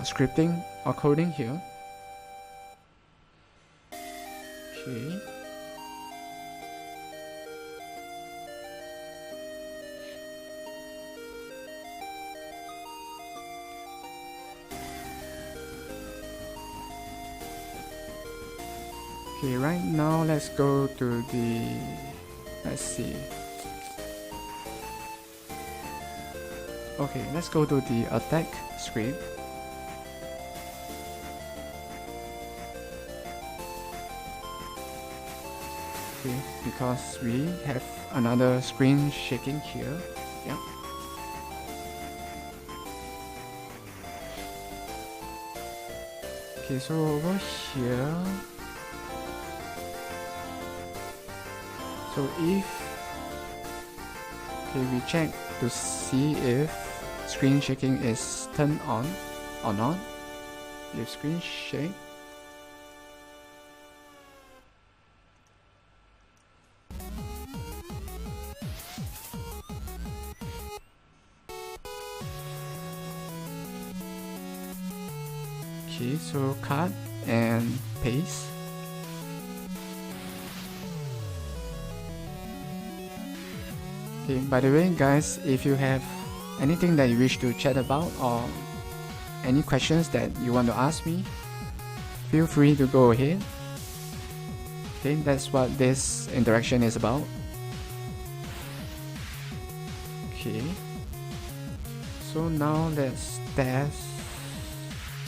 scripting or coding here. Okay. Okay, right now let's go to the, let's see. Okay, let's go to the attack script. Okay, because we have another screen shaking here. Yeah. Okay, so over here, so if, okay, we check to see if screen shaking is turned on or not. If screen shake, okay, so cut and paste. Okay, by the way guys, if you have anything that you wish to chat about or any questions that you want to ask me, feel free to go ahead. Okay, that's what this interaction is about. Okay, so now let's test.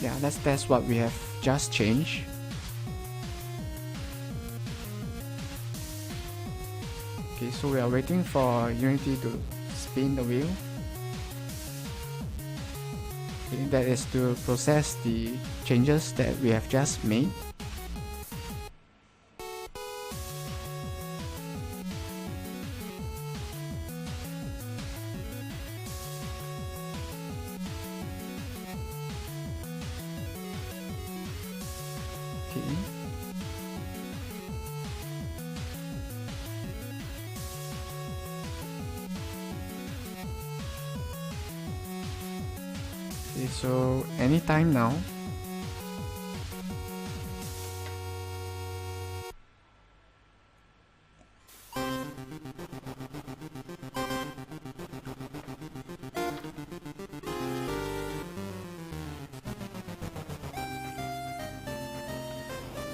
Yeah, let's test what we have just changed. Okay, so we are waiting for Unity to spin the wheel. Okay, that is to process the changes that we have just made. Okay. Okay, so anytime now.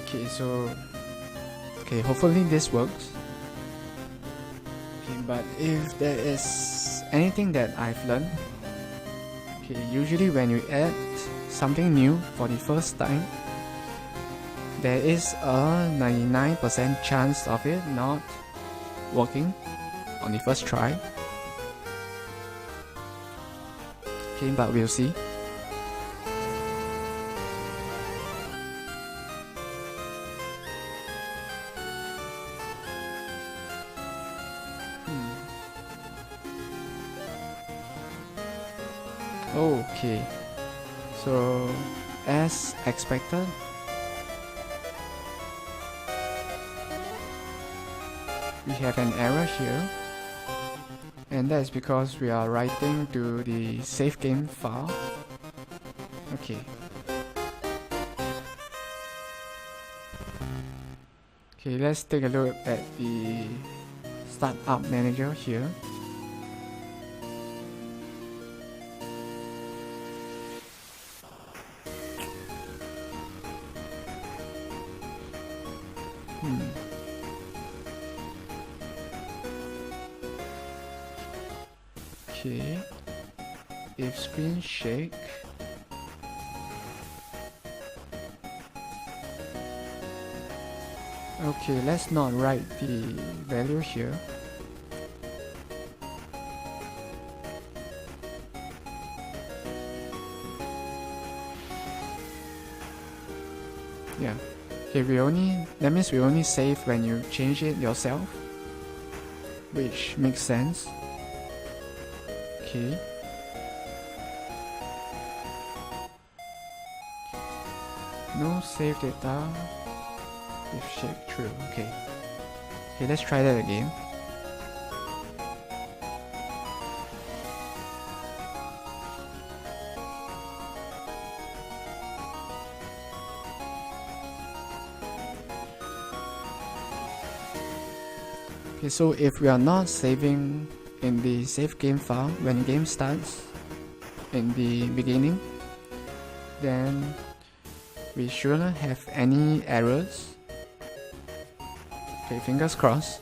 Okay, so hopefully this works. Okay, but if there is anything that I've learned, okay, usually when you add something new for the first time, there is a 99% chance of it not working on the first try. Okay, but we'll see. Okay, so as expected, we have an error here, and that is because we are writing to the save game file. Okay. Okay, let's take a look at the startup manager here. Okay, if screen shake, okay, let's not write the value here. Yeah, okay, that means we only save when you change it yourself, which makes sense. Okay. No save data if shake true. Okay. Okay, let's try that again. Okay, so if we are not saving in the save game file when game starts in the beginning, then we shouldn't have any errors. Okay, fingers crossed.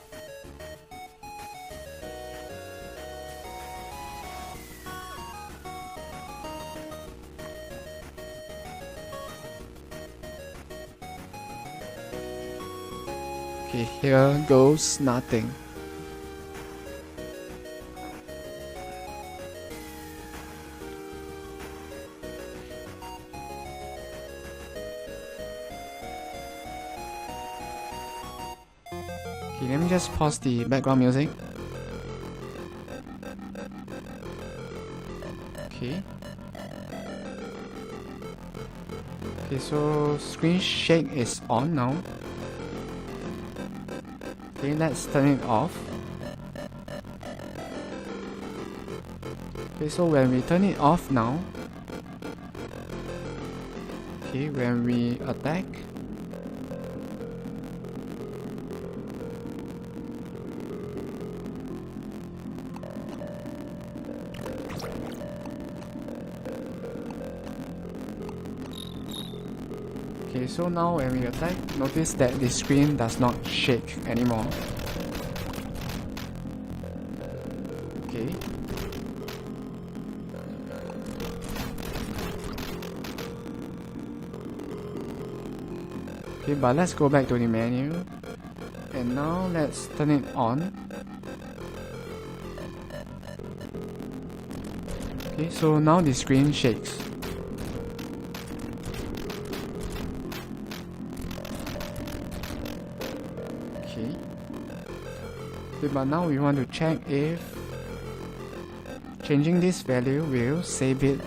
Okay, here goes nothing. Okay, let me just pause the background music. Okay. Okay, so screen shake is on now. Okay, let's turn it off. Okay, so when we turn it off now, okay, when we attack, okay, so now when we attack, notice that the screen does not shake anymore. Okay. Okay, but let's go back to the menu. And now let's turn it on. Okay, so now the screen shakes. Okay. Okay, but now we want to check if changing this value will save it.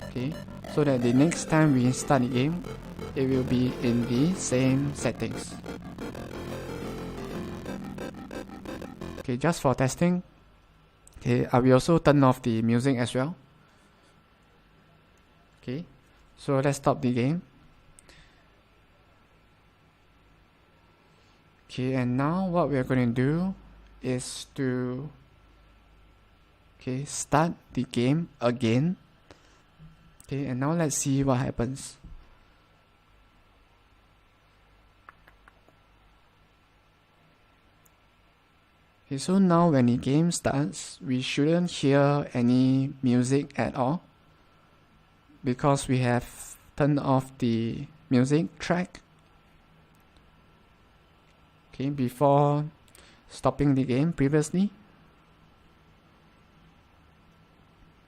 Okay, so that the next time we start the game, it will be in the same settings. Okay, just for testing, okay, I will also turn off the music as well. Okay, so let's stop the game. Okay, and now what we are going to do is to start the game again. Okay, and now let's see what happens. Okay, so now when the game starts, we shouldn't hear any music at all because we have turned off the music track. Okay, before stopping the game previously.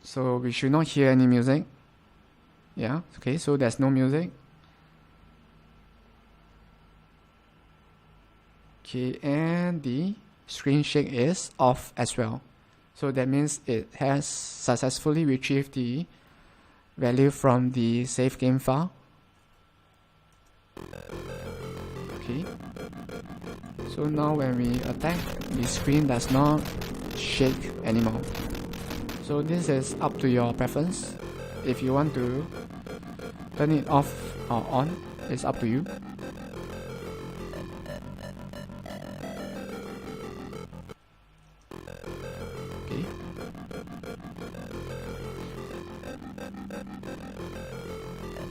So we should not hear any music. Yeah, okay, so there's no music. Okay, and the screen shake is off as well. So that means it has successfully retrieved the value from the save game file. Okay. So now when we attack, the screen does not shake anymore. So this is up to your preference. If you want to turn it off or on, it's up to you. Okay.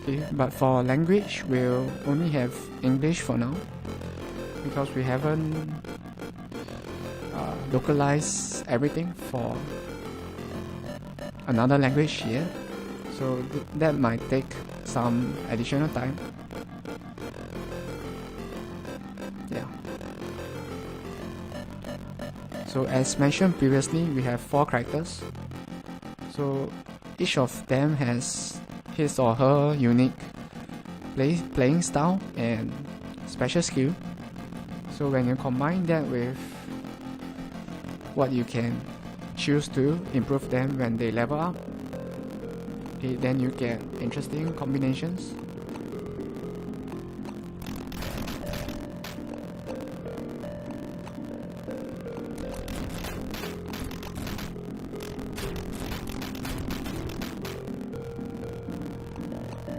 Okay, but for language, we'll only have English for now because we haven't localized everything for another language yet. So that might take some additional time. Yeah. So as mentioned previously, we have 4 characters. So each of them has his or her unique playing style and special skill. So when you combine that with what you can choose to improve them when they level up, okay, then you get interesting combinations.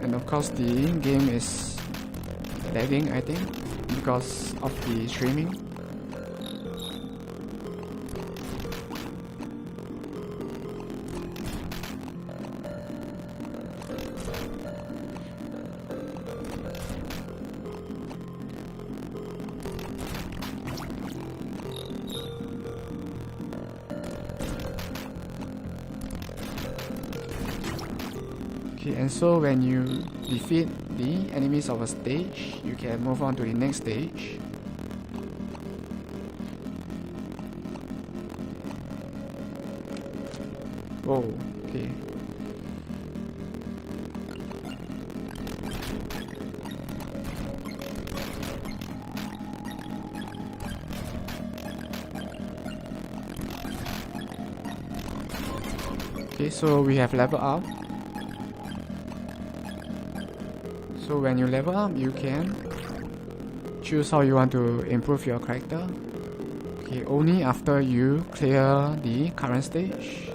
And of course the game is lagging, I think, because of the streaming. Okay, and so when you defeat the enemies of a stage, you can move on to the next stage. Whoa, okay. Okay, so we have level up. So when you level up, you can choose how you want to improve your character. Okay, only after you clear the current stage.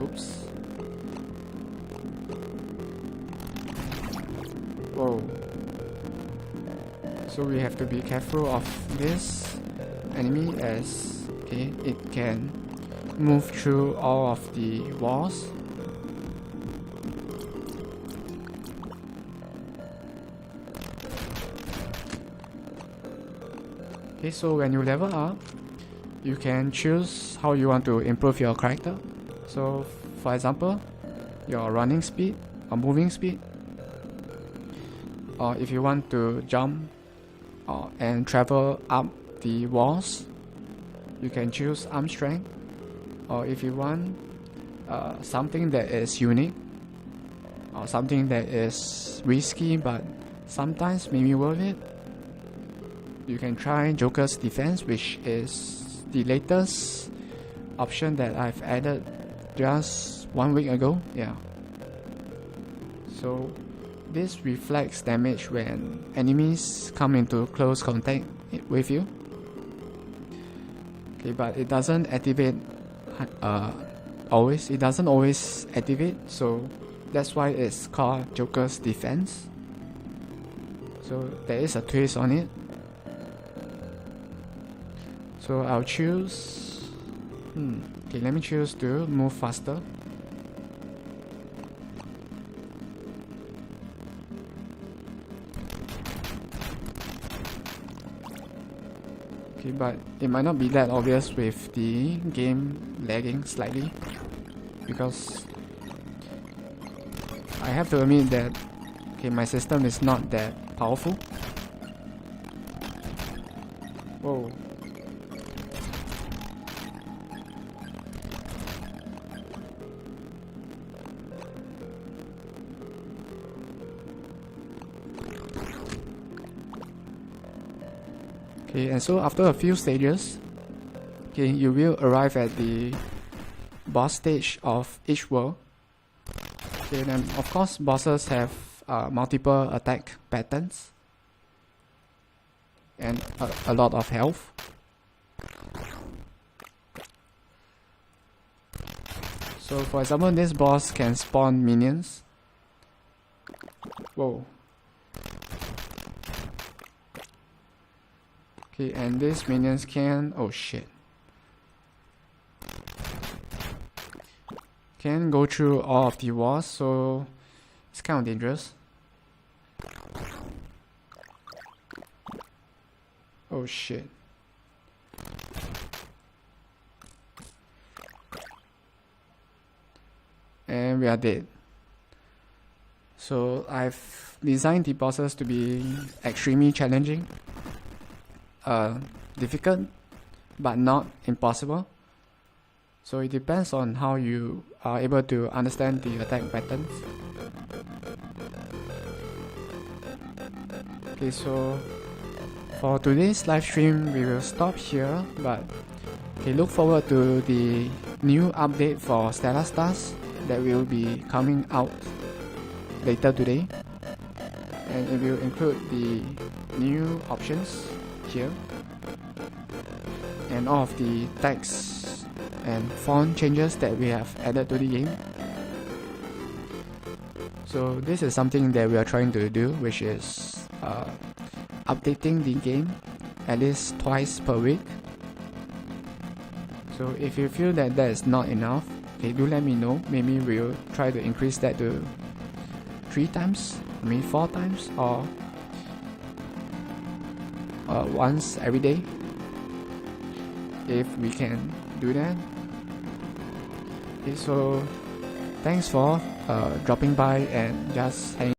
Oops. Whoa. So we have to be careful of this enemy as it can move through all of the walls. Okay, so when you level up, you can choose how you want to improve your character. So for example, your running speed or moving speed, or if you want to jump and travel up the walls, you can choose arm strength. Or if you want something that is unique or something that is risky but sometimes maybe worth it, you can try Joker's Defense, which is the latest option that I've added just 1 week ago. Yeah. So this reflects damage when enemies come into close contact with you. Okay, but it doesn't activate always. It doesn't always activate, so that's why it's called Joker's Defense. So there is a twist on it. So I'll choose. Okay, let me choose to move faster. Okay, but it might not be that obvious with the game lagging slightly, because I have to admit that my system is not that powerful. Whoa. Okay, and so after a few stages, you will arrive at the boss stage of each world. Okay, then of course bosses have multiple attack patterns and a lot of health. So for example, this boss can spawn minions. Whoa. Okay, and these minions can, oh shit, can go through all of the walls, so it's kind of dangerous. Oh shit. And we are dead. So I've designed the bosses to be extremely challenging. Difficult, but not impossible. So it depends on how you are able to understand the attack patterns. Okay, so for today's live stream, we will stop here, but look forward to the new update for Stellar Stars that will be coming out later today, and it will include the new options here and all of the text and font changes that we have added to the game. So this is something that we are trying to do, which is updating the game at least twice per week. So if you feel that that is not enough, do let me know. Maybe we'll try to increase that to 3 times, maybe 4 times, or once every day, if we can do that. Okay, so Thanks for dropping by and just hanging